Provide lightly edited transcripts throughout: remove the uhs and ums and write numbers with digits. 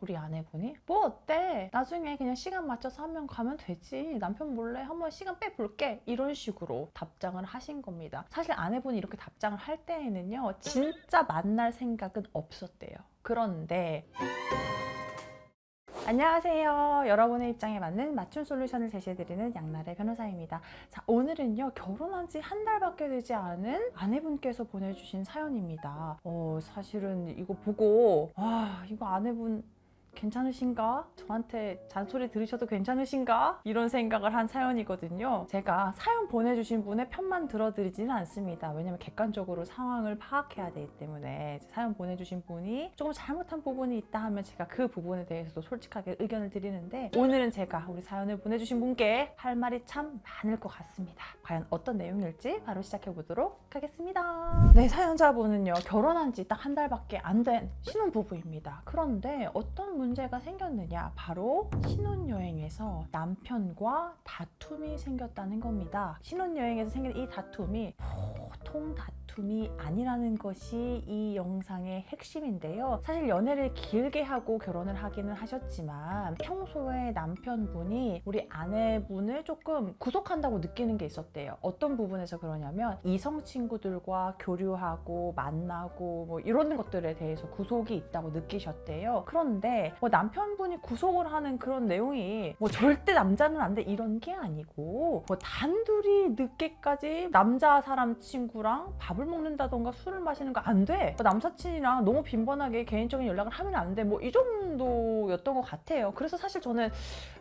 우리 아내분이 뭐 어때? 나중에 그냥 시간 맞춰서 한 명 가면 되지. 남편 몰래 한번 시간 빼볼게. 이런 식으로 답장을 하신 겁니다. 사실 아내분이 이렇게 답장을 할 때에는요, 진짜 만날 생각은 없었대요. 그런데 안녕하세요. 여러분의 입장에 맞는 맞춤 솔루션을 제시해드리는 양나래 변호사입니다. 자, 오늘은요, 결혼한 지 한 달밖에 되지 않은 아내분께서 보내주신 사연입니다. 사실은 이거 보고 이거 아내분 괜찮으신가? 저한테 잔소리 들으셔도 괜찮으신가? 이런 생각을 한 사연이거든요. 제가 사연 보내주신 분의 편만 들어드리지는 않습니다. 왜냐면 객관적으로 상황을 파악해야 되기 때문에 사연 보내주신 분이 조금 잘못한 부분이 있다 하면 제가 그 부분에 대해서도 솔직하게 의견을 드리는데, 오늘은 제가 우리 사연을 보내주신 분께 할 말이 참 많을 것 같습니다. 과연 어떤 내용일지 바로 시작해 보도록 하겠습니다. 네, 사연자분은요, 결혼한 지 딱 한 달밖에 안 된 신혼부부입니다. 그런데 어떤 문제가 생겼느냐, 바로 신혼여행에서 남편과 다툼이 생겼다는 겁니다. 신혼여행에서 생긴 이 다툼이 보통 다툼이 아니라는 것이 이 영상의 핵심인데요. 사실 연애를 길게 하고 결혼을 하기는 하셨지만 평소에 남편분이 우리 아내분을 조금 구속한다고 느끼는 게 있었대요. 어떤 부분에서 그러냐면 이성 친구들과 교류하고 만나고 뭐 이런 것들에 대해서 구속이 있다고 느끼셨대요. 그런데 남편분이 구속을 하는 그런 내용이 절대 남자는 안 돼 이런 게 아니고, 단둘이 늦게까지 남자 사람 친구랑 밥을 먹는다던가 술을 마시는 거 안 돼. 남사친이랑 너무 빈번하게 개인적인 연락을 하면 안 돼. 이 정도였던 것 같아요. 그래서 사실 저는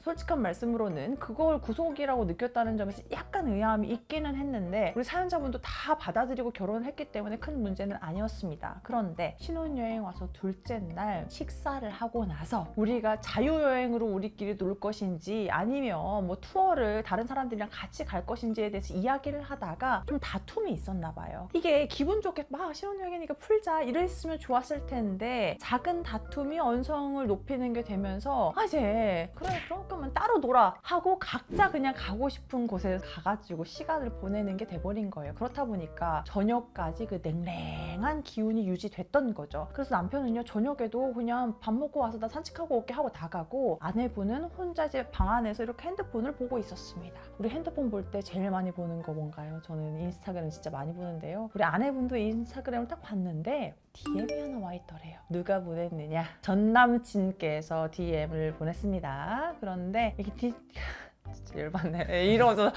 솔직한 말씀으로는 그걸 구속이라고 느꼈다는 점에서 약간 의아함이 있기는 했는데, 우리 사연자분도 다 받아들이고 결혼을 했기 때문에 큰 문제는 아니었습니다. 그런데 신혼여행 와서 둘째 날 식사를 하고 나서 우리가 자유여행으로 우리끼리 놀 것인지 아니면 투어를 다른 사람들이랑 같이 갈 것인지에 대해서 이야기를 하다가 좀 다툼이 있었나 봐요. 이게 기분 좋게 막 신혼여행이니까 풀자 이랬으면 좋았을 텐데, 작은 다툼이 언성을 높이는 게 되면서 이제 그래 그럼 그러면 따로 놀아 하고 각자 그냥 가고 싶은 곳에 가가지고 시간을 보내는 게 돼버린 거예요. 그렇다 보니까 저녁까지 그 냉랭한 기운이 유지됐던 거죠. 그래서 남편은요, 저녁에도 그냥 밥 먹고 와서 나 산책하고 올게 하고 나가고, 아내분은 혼자 이제 방 안에서 이렇게 핸드폰을 보고 있었습니다. 우리 핸드폰 볼 때 제일 많이 보는 거 뭔가요? 저는 인스타그램 진짜 많이 보는데요. 우리 아내분도 인스타그램을 딱 봤는데 DM이 하나 와 있더래요. 누가 보냈느냐? 전 남친께서 DM을 보냈습니다. 그런데 이게 진짜 열받네. 이런 거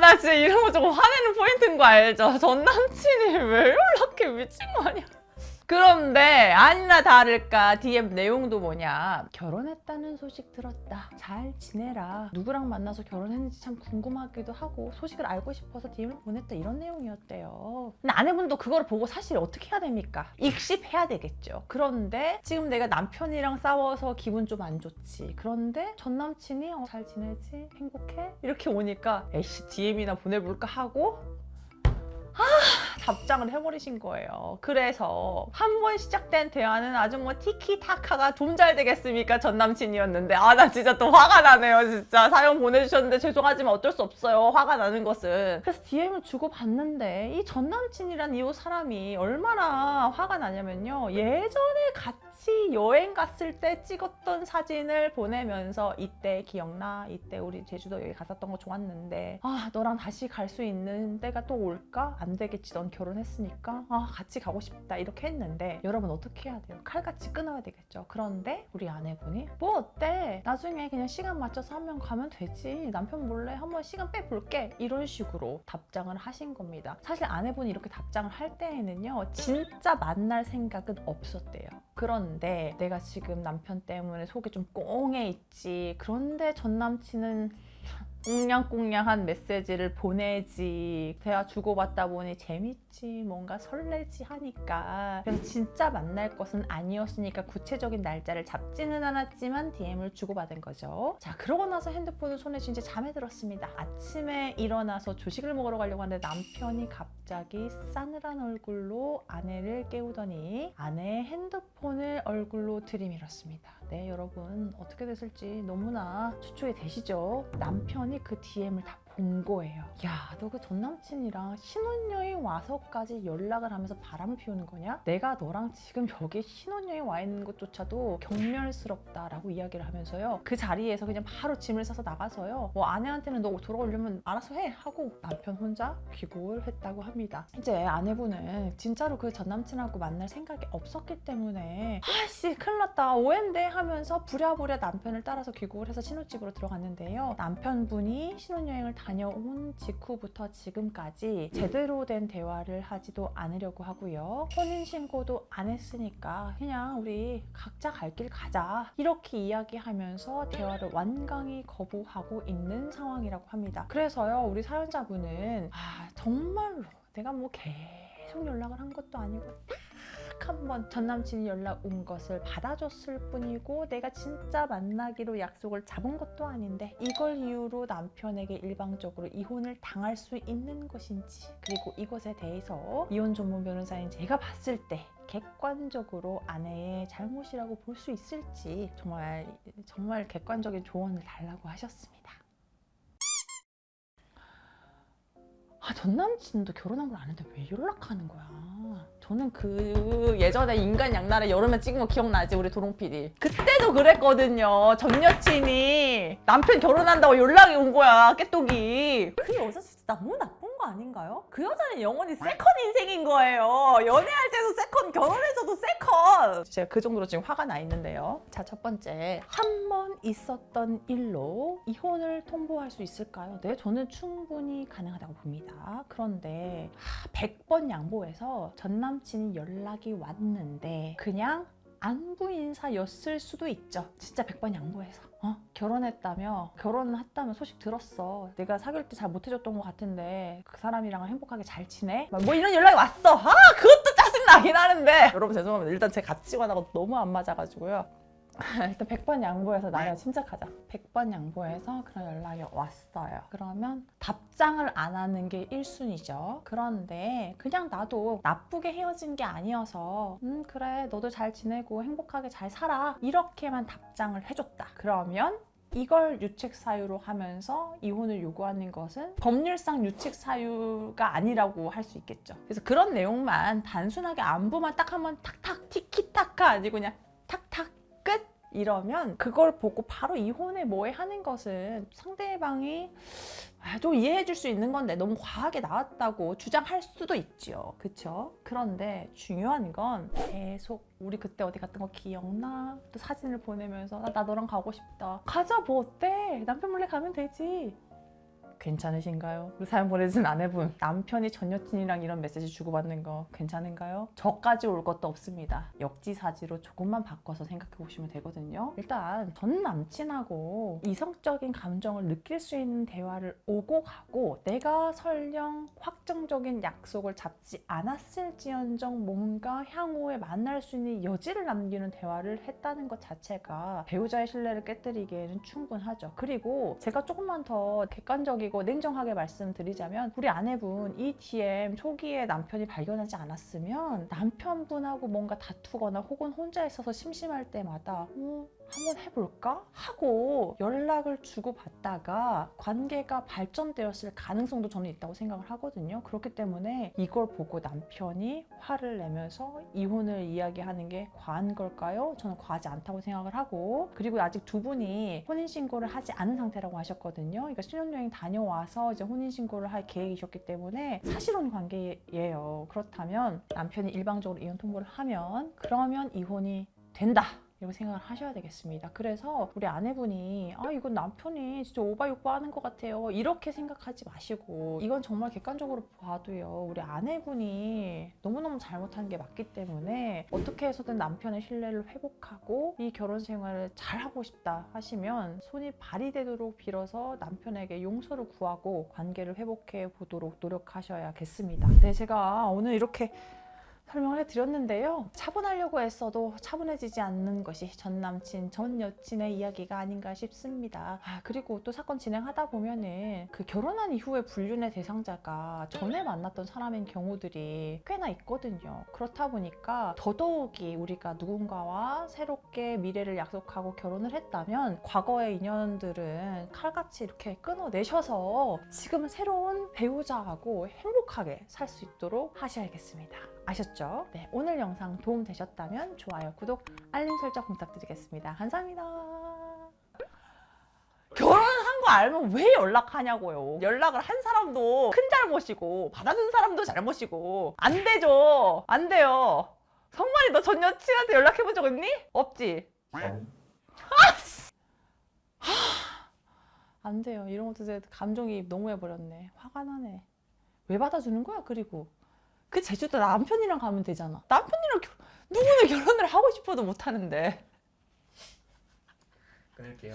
나 진짜 이런 거 조금 화내는 포인트인 거 알죠? 전 남친이 왜 연락해? 미친 거 아니야? 그런데 아니나 다를까 DM 내용도 뭐냐, 결혼했다는 소식 들었다, 잘 지내라, 누구랑 만나서 결혼했는지 참 궁금하기도 하고 소식을 알고 싶어서 DM을 보냈다, 이런 내용이었대요. 근데 아내분도 그걸 보고 사실 어떻게 해야 됩니까? 익십해야 되겠죠. 그런데 지금 내가 남편이랑 싸워서 기분 좀 안 좋지, 그런데 전 남친이 잘 지내지? 행복해? 이렇게 오니까 에이씨 DM이나 보내볼까 하고 답장을 해버리신 거예요. 그래서 한 번 시작된 대화는 아주 티키타카가 좀 잘 되겠습니까? 전 남친이었는데 나 진짜 또 화가 나네요. 진짜 사연 보내주셨는데 죄송하지만 어쩔 수 없어요. 화가 나는 것은. 그래서 DM을 주고받는데 이 전 남친이란 이 사람이 얼마나 화가 나냐면요, 예전에 같이 여행 갔을 때 찍었던 사진을 보내면서 이때 기억나? 이때 우리 제주도 여기 갔었던 거 좋았는데 너랑 다시 갈 수 있는 때가 또 올까? 안 되겠지, 넌 결혼했으니까 같이 가고 싶다, 이렇게 했는데 여러분 어떻게 해야 돼요? 칼같이 끊어야 되겠죠. 그런데 우리 아내분이 뭐 어때? 나중에 그냥 시간 맞춰서 한 명 가면 되지. 남편 몰래 한번 시간 빼볼게. 이런 식으로 답장을 하신 겁니다. 사실 아내분이 이렇게 답장을 할 때에는요, 진짜 만날 생각은 없었대요. 그런데 내가 지금 남편 때문에 속이 좀 꽁해 있지. 그런데 전 남친은 꽁냥꽁냥한 메시지를 보내지, 대화 주고받다 보니 재밌지, 뭔가 설레지 하니까. 그래서 진짜 만날 것은 아니었으니까 구체적인 날짜를 잡지는 않았지만 DM을 주고받은 거죠. 자, 그러고 나서 핸드폰을 손에 쥔 채 잠에 들었습니다. 아침에 일어나서 조식을 먹으러 가려고 하는데 남편이 갑자기 싸늘한 얼굴로 아내를 깨우더니 아내의 핸드폰을 얼굴로 들이밀었습니다. 네, 여러분 어떻게 됐을지 너무나 추측이 되시죠? 남편이 그 DM을 다 온 거예요. 야, 너 그 전 남친이랑 신혼여행 와서까지 연락을 하면서 바람을 피우는 거냐? 내가 너랑 지금 여기 신혼여행 와 있는 것조차도 경멸스럽다라고 이야기를 하면서요. 그 자리에서 그냥 바로 짐을 싸서 나가서요. 뭐 아내한테는 너 돌아오려면 알아서 해 하고 남편 혼자 귀국을 했다고 합니다. 이제 아내분은 진짜로 그 전 남친하고 만날 생각이 없었기 때문에 아씨 큰일 났다 오해인데 하면서 부랴부랴 남편을 따라서 귀국을 해서 신혼집으로 들어갔는데요. 남편분이 신혼여행을 다녀온 직후부터 지금까지 제대로 된 대화를 하지도 않으려고 하고요. 혼인신고도 안 했으니까 그냥 우리 각자 갈 길 가자 이렇게 이야기하면서 대화를 완강히 거부하고 있는 상황이라고 합니다. 그래서요 우리 사연자분은 정말로 내가 뭐 계속 연락을 한 것도 아니고 딱 한 번 전 남친이 연락 온 것을 받아줬을 뿐이고 내가 진짜 만나기로 약속을 잡은 것도 아닌데 이걸 이유로 남편에게 일방적으로 이혼을 당할 수 있는 것인지, 그리고 이것에 대해서 이혼 전문 변호사인 제가 봤을 때 객관적으로 아내의 잘못이라고 볼 수 있을지 정말 객관적인 조언을 달라고 하셨습니다. 전 남친도 결혼한 걸 아는데 왜 연락하는 거야? 저는 그 예전에 인간 양날의 여름에 찍은 거 기억나지? 우리 도롱 PD. 그때도 그랬거든요. 전 여친이 남편 결혼한다고 연락이 온 거야. 깨똑이. 그 여자 진짜 너무 나쁜 거 아닌가요? 그 여자는 영원히 세컨 인생인 거예요. 연애할 때도 세컨, 결혼해서도 세컨. 제가 그 정도로 지금 화가 나 있는데요. 자, 첫 번째. 한 번 있었던 일로 이혼을 통보할 수 있을까요? 네, 저는 충분히 가능하다고 봅니다. 그런데 100번 양보해서 전 남친이 연락이 왔는데 그냥 안부 인사였을 수도 있죠. 진짜 100번 양보해서. 결혼했다며 소식 들었어. 내가 사귈 때 잘 못해줬던 것 같은데 그 사람이랑 행복하게 잘 지내? 뭐 이런 연락이 왔어. 그것도 짜증나긴 하는데 여러분 죄송합니다. 일단 제 가치관하고 너무 안 맞아가지고요. 일단 100번 양보해서 나를 침착하자. 100번 양보해서 그런 연락이 왔어요. 그러면 답장을 안 하는 게 1순위죠. 그런데 그냥 나도 나쁘게 헤어진 게 아니어서 그래 너도 잘 지내고 행복하게 잘 살아 이렇게만 답장을 해줬다. 그러면 이걸 유책 사유로 하면서 이혼을 요구하는 것은 법률상 유책 사유가 아니라고 할 수 있겠죠. 그래서 그런 내용만 단순하게 안부만 딱 한번 탁탁 티키타카 아니고 그냥 탁탁 끝? 이러면 그걸 보고 바로 이혼에 뭐해 하는 것은 상대방이 좀 이해해 줄 수 있는 건데 너무 과하게 나왔다고 주장할 수도 있죠. 그쵸? 그런데 중요한 건 계속 우리 그때 어디 갔던 거 기억나? 또 사진을 보내면서 나 너랑 가고 싶다. 가자 뭐 어때? 남편 몰래 가면 되지. 괜찮으신가요? 그 사연 보내준 아내분, 남편이 전 여친이랑 이런 메시지 주고받는 거 괜찮은가요? 저까지 올 것도 없습니다. 역지사지로 조금만 바꿔서 생각해 보시면 되거든요. 일단 전 남친하고 이성적인 감정을 느낄 수 있는 대화를 오고 가고 내가 설령 확정적인 약속을 잡지 않았을지언정 뭔가 향후에 만날 수 있는 여지를 남기는 대화를 했다는 것 자체가 배우자의 신뢰를 깨뜨리기에는 충분하죠. 그리고 제가 조금만 더 객관적이고 냉정하게 말씀드리자면 우리 아내분 이 DM 초기에 남편이 발견하지 않았으면 남편분하고 뭔가 다투거나 혹은 혼자 있어서 심심할 때마다 한번 해볼까? 하고 연락을 주고받다가 관계가 발전되었을 가능성도 저는 있다고 생각을 하거든요. 그렇기 때문에 이걸 보고 남편이 화를 내면서 이혼을 이야기하는 게 과한 걸까요? 저는 과하지 않다고 생각을 하고, 그리고 아직 두 분이 혼인신고를 하지 않은 상태라고 하셨거든요. 그러니까 신혼여행 다녀와서 이제 혼인신고를 할 계획이셨기 때문에 사실혼 관계예요. 그렇다면 남편이 일방적으로 이혼 통보를 하면 그러면 이혼이 된다. 이렇게 생각을 하셔야 되겠습니다. 그래서 우리 아내분이 이건 남편이 진짜 오바육바 하는 것 같아요 이렇게 생각하지 마시고, 이건 정말 객관적으로 봐도요 우리 아내분이 너무너무 잘못한 게 맞기 때문에 어떻게 해서든 남편의 신뢰를 회복하고 이 결혼 생활을 잘하고 싶다 하시면 손이 발이 되도록 빌어서 남편에게 용서를 구하고 관계를 회복해 보도록 노력하셔야겠습니다. 네, 제가 오늘 이렇게 설명을 해드렸는데요. 차분하려고 애써도 차분해지지 않는 것이 전 남친, 전 여친의 이야기가 아닌가 싶습니다. 그리고 또 사건 진행하다 보면은 그 결혼한 이후에 불륜의 대상자가 전에 만났던 사람인 경우들이 꽤나 있거든요. 그렇다 보니까 더더욱이 우리가 누군가와 새롭게 미래를 약속하고 결혼을 했다면 과거의 인연들은 칼같이 이렇게 끊어내셔서 지금 새로운 배우자하고 행복하게 살 수 있도록 하셔야겠습니다. 아셨죠? 네, 오늘 영상 도움 되셨다면 좋아요, 구독, 알림 설정 부탁드리겠습니다. 감사합니다. 결혼한 거 알면 왜 연락하냐고요. 연락을 한 사람도 큰 잘못이고 받아준 사람도 잘못이고 안 되죠. 안 돼요. 성만이 너 전 여친한테 연락해본 적 있니? 없지? 안 돼요. 이런 것도 이제 감정이입 너무 해버렸네. 화가 나네. 왜 받아주는 거야? 그리고 그 제주도 남편이랑 가면 되잖아. 남편이랑 누구는 결혼을 하고 싶어도 못 하는데. 끊을게요.